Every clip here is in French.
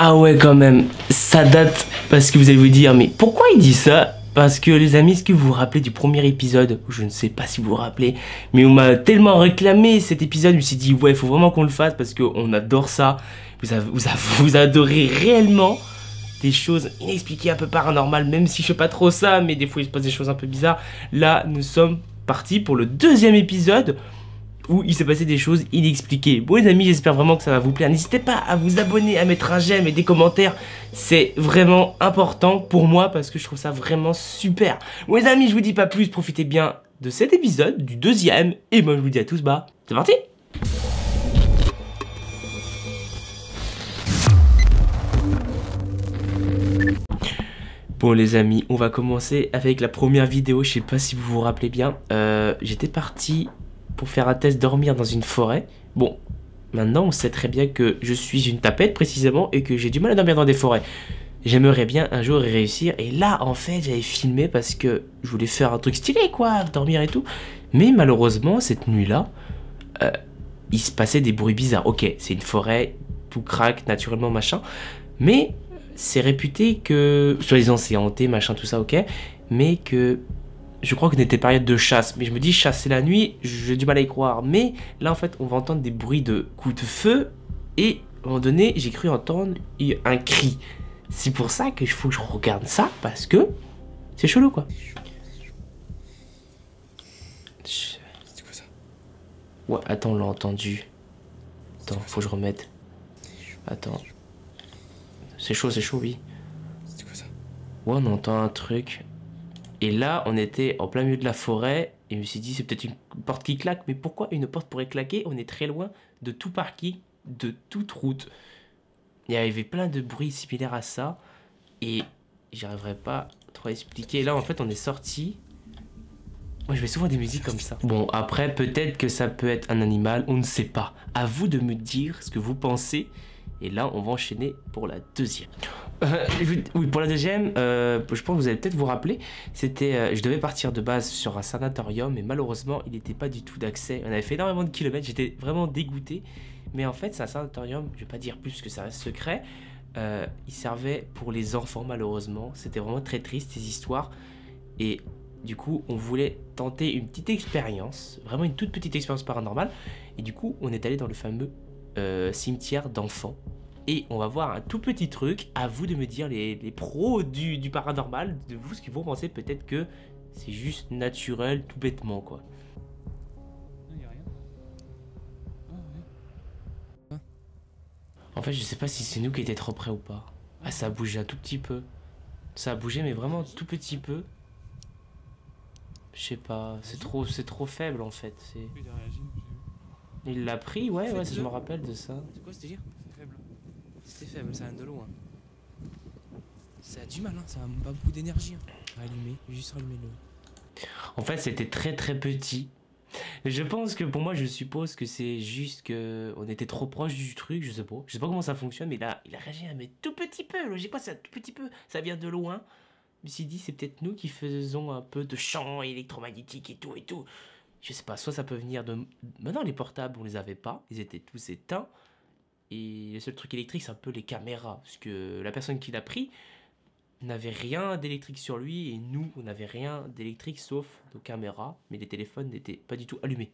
Ah ouais, quand même, ça date, parce que vous allez vous dire, mais pourquoi il dit ça? Parce que les amis, est-ce que vous vous rappelez du premier épisode? Je ne sais pas si vous vous rappelez, mais on m'a tellement réclamé cet épisode, je me suis dit, ouais, il faut vraiment qu'on le fasse parce qu'on adore ça. Vous adorez réellement des choses inexpliquées, un peu paranormales, même si je fais pas trop ça, mais des fois il se passe des choses un peu bizarres. Là, nous sommes partis pour le deuxième épisode où il s'est passé des choses inexpliquées. Bon les amis, j'espère vraiment que ça va vous plaire. N'hésitez pas à vous abonner, à mettre un j'aime et des commentaires. C'est vraiment important pour moi parce que je trouve ça vraiment super. Bon les amis, je vous dis pas plus, profitez bien de cet épisode, du deuxième. Et moi je vous dis à tous, bah, c'est parti. Bon les amis, on va commencer avec la première vidéo. Je sais pas si vous vous rappelez bien. J'étais parti pour faire un test dormir dans une forêt. Bon, maintenant on sait très bien que je suis une tapette précisément et que j'ai du mal à dormir dans des forêts. J'aimerais bien un jour y réussir. Et là en fait j'avais filmé parce que je voulais faire un truc stylé quoi, dormir et tout. Mais malheureusement cette nuit-là, il se passait des bruits bizarres. Ok, c'est une forêt, tout craque naturellement machin. Mais c'est réputé que, soi-disant c'est hanté machin tout ça ok. Mais que... je crois qu'on était période de chasse, mais je me dis chasser la nuit, j'ai du mal à y croire. Mais là en fait on va entendre des bruits de coups de feu et à un moment donné j'ai cru entendre un cri. C'est pour ça qu'il faut que je regarde ça parce que c'est chelou quoi. C'est quoi ça? Ouais attends, on l'a entendu. Attends, faut que je remette. Attends. C'est chaud oui. C'est quoi ça? Ouais on entend un truc. Et là, on était en plein milieu de la forêt, et je me suis dit, c'est peut-être une porte qui claque, mais pourquoi une porte pourrait claquer? On est très loin de tout parking, de toute route. Il y avait plein de bruits similaires à ça, et j'arriverai pas trop à expliquer. Là, en fait, on est sorti. Moi, je mets souvent des musiques comme ça. Bon, après, peut-être que ça peut être un animal, on ne sait pas. À vous de me dire ce que vous pensez. Et là, on va enchaîner pour la deuxième. Oui, pour la deuxième, je pense que vous allez peut-être vous rappeler, c'était, je devais partir de base sur un sanatorium, mais malheureusement, il n'était pas du tout d'accès. On avait fait énormément de kilomètres, j'étais vraiment dégoûté. Mais en fait, c'est un sanatorium, je vais pas dire plus que ça reste secret. Il servait pour les enfants, malheureusement. C'était vraiment très triste, ces histoires. Et du coup, on voulait tenter une petite expérience, vraiment une toute petite expérience paranormale. Et du coup, on est allé dans le fameux cimetière d'enfants. Et on va voir un tout petit truc. À vous de me dire, les pros du paranormal, de vous ce que vous pensez. Peut-être que c'est juste naturel, tout bêtement quoi. Il y a rien. Ah ouais. En fait, je sais pas si c'est nous qui étions trop près ou pas. Ah, ça a bougé un tout petit peu. Ça a bougé, mais vraiment un tout petit peu. Je sais pas, c'est trop faible en fait. Il a réagi. Il l'a pris, ouais, ça, je me rappelle de ça. C'est quoi ce délire? C'est faible. C'était faible, ça vient de loin. Ça a du mal, hein, ça a pas beaucoup d'énergie. Hein. Rallumer, juste rallumer le. En fait, c'était très petit. Je pense que pour moi, je suppose que c'est juste que on était trop proche du truc, je sais pas comment ça fonctionne, mais là, il a réagi à mais tout petit peu, logiquement, c'est un tout petit peu, ça vient de loin. Je me suis dit, c'est peut-être nous qui faisons un peu de champs électromagnétiques et tout. Je sais pas, soit ça peut venir de... Maintenant, les portables, on les avait pas, ils étaient tous éteints. Et le seul truc électrique, c'est un peu les caméras. Parce que la personne qui l'a pris n'avait rien d'électrique sur lui. Et nous, on n'avait rien d'électrique sauf nos caméras. Mais les téléphones n'étaient pas du tout allumés.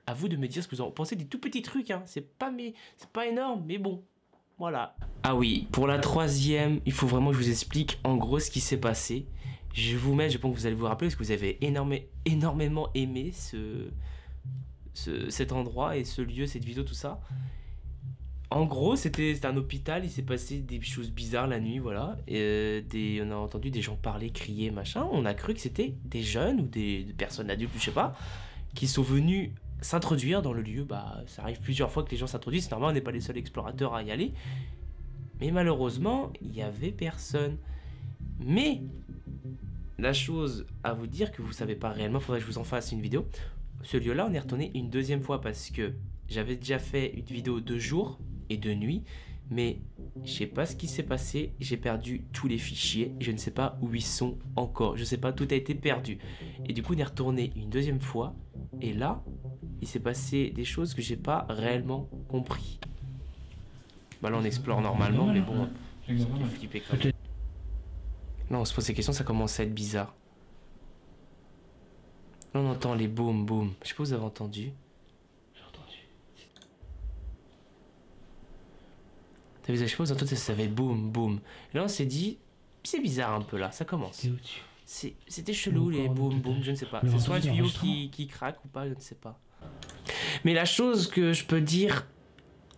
À vous de me dire ce que vous en pensez des tout petits trucs. Hein. C'est pas énorme, mais bon. Voilà. Ah oui, pour la troisième, il faut vraiment que je vous explique en gros ce qui s'est passé. Je vous mets, je pense que vous allez vous rappeler parce que vous avez énormément aimé cet endroit et ce lieu, cette vidéo, tout ça. En gros, c'était un hôpital, il s'est passé des choses bizarres la nuit, voilà. Et on a entendu des gens parler, crier, machin. On a cru que c'était des jeunes ou des personnes adultes, je sais pas, qui sont venus s'introduire dans le lieu. Bah, ça arrive plusieurs fois que les gens s'introduisent, c'est normal, on n'est pas les seuls explorateurs à y aller. Mais malheureusement, il n'y avait personne. Mais la chose à vous dire que vous savez pas réellement, faudrait que je vous en fasse une vidéo. Ce lieu-là, on est retourné une deuxième fois parce que j'avais déjà fait une vidéo de jour et de nuit, mais je sais pas ce qui s'est passé, j'ai perdu tous les fichiers, je ne sais pas où ils sont encore, je sais pas, tout a été perdu. Et du coup, on est retourné une deuxième fois, et là, il s'est passé des choses que j'ai pas réellement compris. Bah là on explore normalement, mais bon, ça fait flipper quand même. Là on se pose ces questions, ça commence à être bizarre. Là on entend les boum boum. Je sais pas si vous avez entendu. J'ai entendu. T'as vu, je sais pas si vous avez entendu, ça fait boum boum. Et là on s'est dit, c'est bizarre un peu là, ça commence. C'était chelou les boum boum, je ne sais pas. C'est soit un tuyau qui craque ou pas, je ne sais pas. Mais la chose que je peux dire,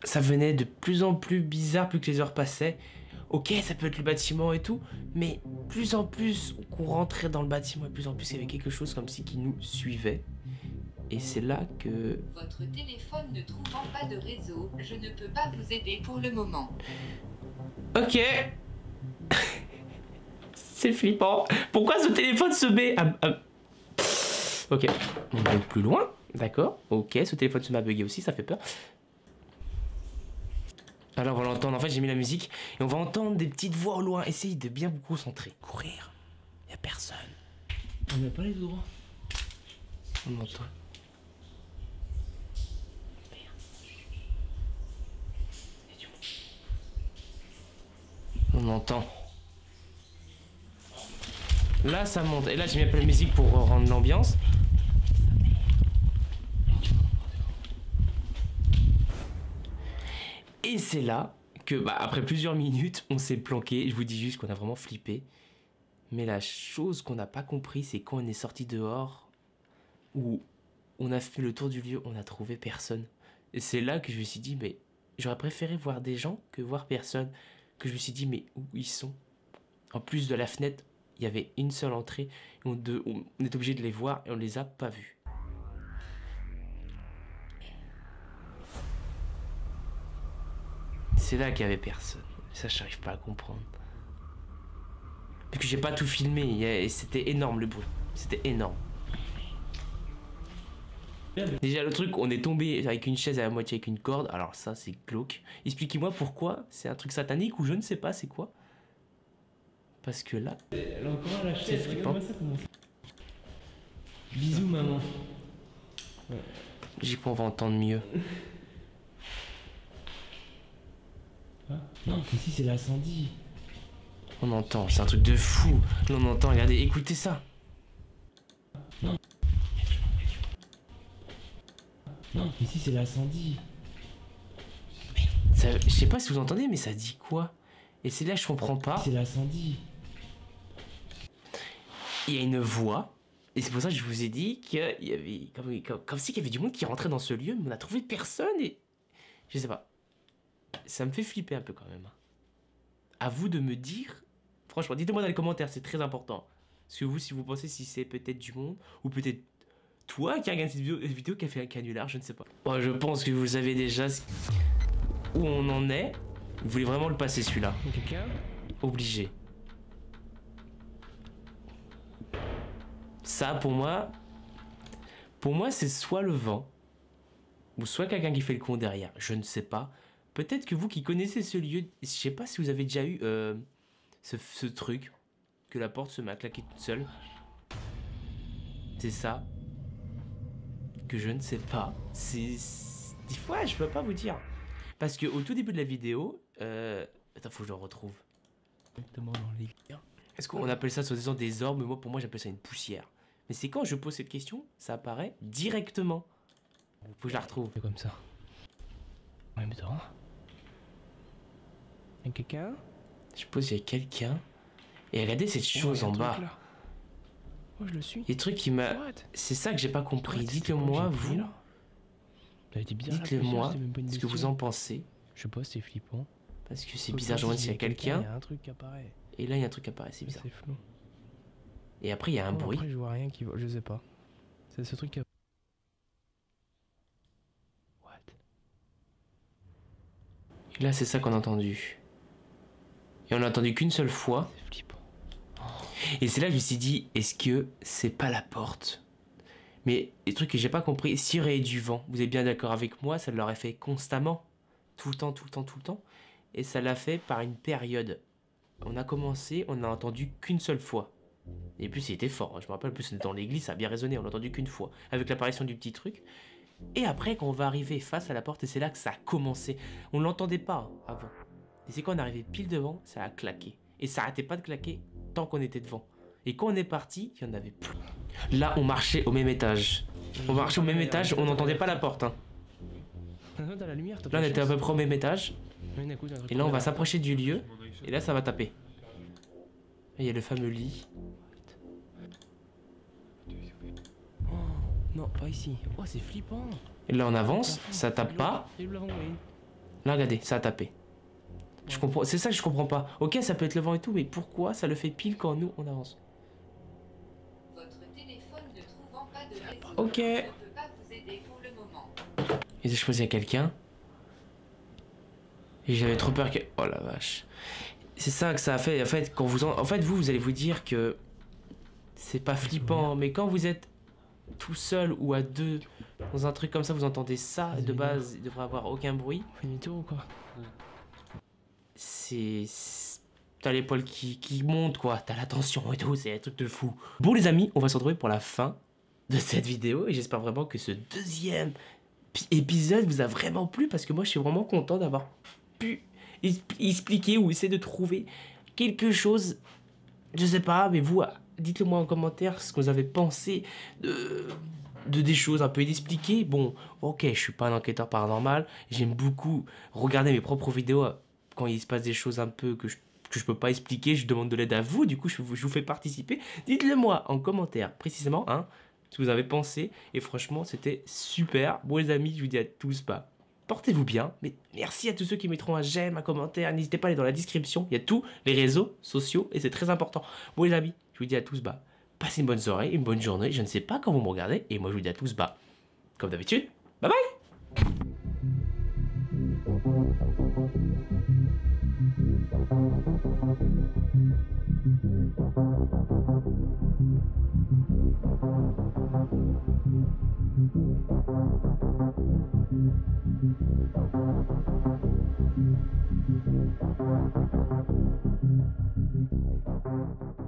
ça venait de plus en plus bizarre plus que les heures passaient. Ok, ça peut être le bâtiment et tout, mais plus en plus qu'on rentrait dans le bâtiment et plus en plus il y avait quelque chose comme si qui nous suivait. Et c'est là que... Votre téléphone ne trouvant pas de réseau, je ne peux pas vous aider pour le moment. Ok. C'est flippant. Pourquoi ce téléphone se met à... Ok, on va plus loin. D'accord, ok, ce téléphone se met à bugger aussi, ça fait peur. Alors on va l'entendre, en fait j'ai mis la musique et on va entendre des petites voix au loin. Essayez de bien vous concentrer. Courir, y a personne. On n'a pas les droits. On entend. On entend. Là ça monte, et là j'ai mis un peu la musique pour rendre l'ambiance. Et c'est là que, bah, après plusieurs minutes, on s'est planqué. Je vous dis juste qu'on a vraiment flippé. Mais la chose qu'on n'a pas compris, c'est quand on est sorti dehors, où on a fait le tour du lieu, on n'a trouvé personne. Et c'est là que je me suis dit, mais j'aurais préféré voir des gens que voir personne. Que je me suis dit, mais où ils sont? En plus de la fenêtre, il y avait une seule entrée. Et on est obligé de les voir et on les a pas vus. C'est là qu'il y avait personne. Ça, j'arrive pas à comprendre. Parce que j'ai pas tout filmé. Et c'était énorme le bruit. C'était énorme. Déjà, le truc, on est tombé avec une chaise à la moitié avec une corde. Alors, ça, c'est glauque. Expliquez-moi pourquoi. C'est un truc satanique ou je ne sais pas, c'est quoi? Parce que là. Elle a encore la C'est chaise, flippant. regarde-moi ça comment ça. Bisous maman. J'y crois, on va entendre mieux. Ah, non, mais si c'est l'incendie. On entend, c'est un truc de fou. Là, on entend, regardez, écoutez ça. Non. Non, mais si c'est l'incendie. Je sais pas si vous entendez, mais ça dit quoi? Et c'est là que je comprends pas. C'est l'incendie. Il y a une voix. Et c'est pour ça que je vous ai dit qu'il y avait comme si il y avait du monde qui rentrait dans ce lieu, mais on a trouvé personne et... Je sais pas. Ça me fait flipper un peu quand même. À vous de me dire... Franchement, dites-moi dans les commentaires, c'est très important. Parce que vous, si vous pensez si c'est peut-être du monde, ou peut-être toi qui a regardé cette vidéo qui a fait un canular, je ne sais pas. Bon, je pense que vous savez déjà où on en est. Vous voulez vraiment le passer celui-là? Quelqu'un? Obligé. Ça, pour moi, c'est soit le vent, ou soit quelqu'un qui fait le con derrière. Je ne sais pas. Peut-être que vous qui connaissez ce lieu, je sais pas si vous avez déjà eu ce truc, que la porte se met à claquer toute seule. C'est ça. Que je ne sais pas. Des fois, je peux pas vous dire. Parce que au tout début de la vidéo, attends, faut que je le retrouve. Directement dans les... Est-ce qu'on appelle ça soi-disant des orbes? Mais pour moi, j'appelle ça une poussière. Mais c'est quand je pose cette question, ça apparaît directement. Faut que je la retrouve. C'est comme ça. En même temps. Y'a quelqu'un? Je suppose qu'il y a quelqu'un. Et regardez cette chose en bas. Oh, je le suis. Il y a des trucs qui m'a... C'est ça que j'ai pas compris. Dites-le moi, vous. Dites-le moi, ce que vous en pensez. Je sais pas, c'est flippant. Parce que c'est bizarre, je me demande s'il y a quelqu'un. Il y a un truc qui apparaît. Et là, il y a un truc qui apparaît, c'est bizarre. C'est flou. Et après, il y a un bruit. Après, je vois rien qui... Je sais pas. C'est ce truc qui... What? Et là, c'est ça qu'on a entendu. Et on l'a entendu qu'une seule fois. C'est flippant. Et c'est là que je me suis dit, est-ce que c'est pas la porte? Mais les trucs que j'ai pas compris, s'il y aurait eu du vent, vous êtes bien d'accord avec moi, ça l'aurait fait constamment. Tout le temps, tout le temps, tout le temps. Et ça l'a fait par une période. On a commencé, on n'a entendu qu'une seule fois. Et puis c'était fort, hein. Je me rappelle, en plus on était dans l'église, ça a bien résonné, on l'a entendu qu'une fois. Avec l'apparition du petit truc. Et après, quand on va arriver face à la porte, et c'est là que ça a commencé. On ne l'entendait pas avant. Et c'est quand on est arrivé pile devant, ça a claqué. Et ça arrêtait pas de claquer tant qu'on était devant. Et quand on est parti, il n'y en avait plus. Là, on marchait au même étage. On marchait au même étage, on n'entendait pas la porte. Hein. Dans la lumière, Là, on était à peu près au même étage. Et là, on va s'approcher du lieu. Et là, ça va taper. Il y a le fameux lit. Oh, non, pas ici. Oh, c'est flippant. Et là, on avance, ça tape pas. Et le l'avant, oui. Là, regardez, ça a tapé. Je comprends, c'est ça que je comprends pas. Ok, ça peut être le vent et tout, mais pourquoi ça le fait pile quand nous, on avance? Votre téléphone ne trouvant pas de réseau, Ok. je ne peux pas vous aider pour le moment. Et j'ai choisi à quelqu'un. Et j'avais trop peur que... Oh la vache. C'est ça que ça a fait. En fait, quand vous... En fait, vous allez vous dire que... C'est pas flippant, mais quand vous êtes tout seul ou à deux dans un truc comme ça, vous entendez ça, de base, il devrait avoir aucun bruit. On fait demi-tour ou quoi? C'est... T'as l'épaule qui monte, quoi. T'as la tension et tout, c'est un truc de fou. Bon, les amis, on va se retrouver pour la fin de cette vidéo. Et j'espère vraiment que ce deuxième épisode vous a vraiment plu. Parce que moi, je suis vraiment content d'avoir pu expliquer ou essayer de trouver quelque chose. Je sais pas, mais vous, dites-le moi en commentaire ce que vous avez pensé de des choses un peu inexpliquées. Bon, ok, je suis pas un enquêteur paranormal. J'aime beaucoup regarder mes propres vidéos quand il se passe des choses un peu que je peux pas expliquer. Je demande de l'aide à vous, du coup je vous fais participer. Dites-le moi en commentaire précisément, hein, ce que vous avez pensé. Et franchement, c'était super. Bon les amis, je vous dis à tous, bah, portez-vous bien. Mais merci à tous ceux qui mettront un j'aime, un commentaire. N'hésitez pas à aller dans la description. Il y a tous les réseaux sociaux et c'est très important. Bon les amis, je vous dis à tous, bah, passez une bonne soirée, une bonne journée. Je ne sais pas quand vous me regardez. Et moi je vous dis à tous, bah, comme d'habitude, bye bye. Thank you.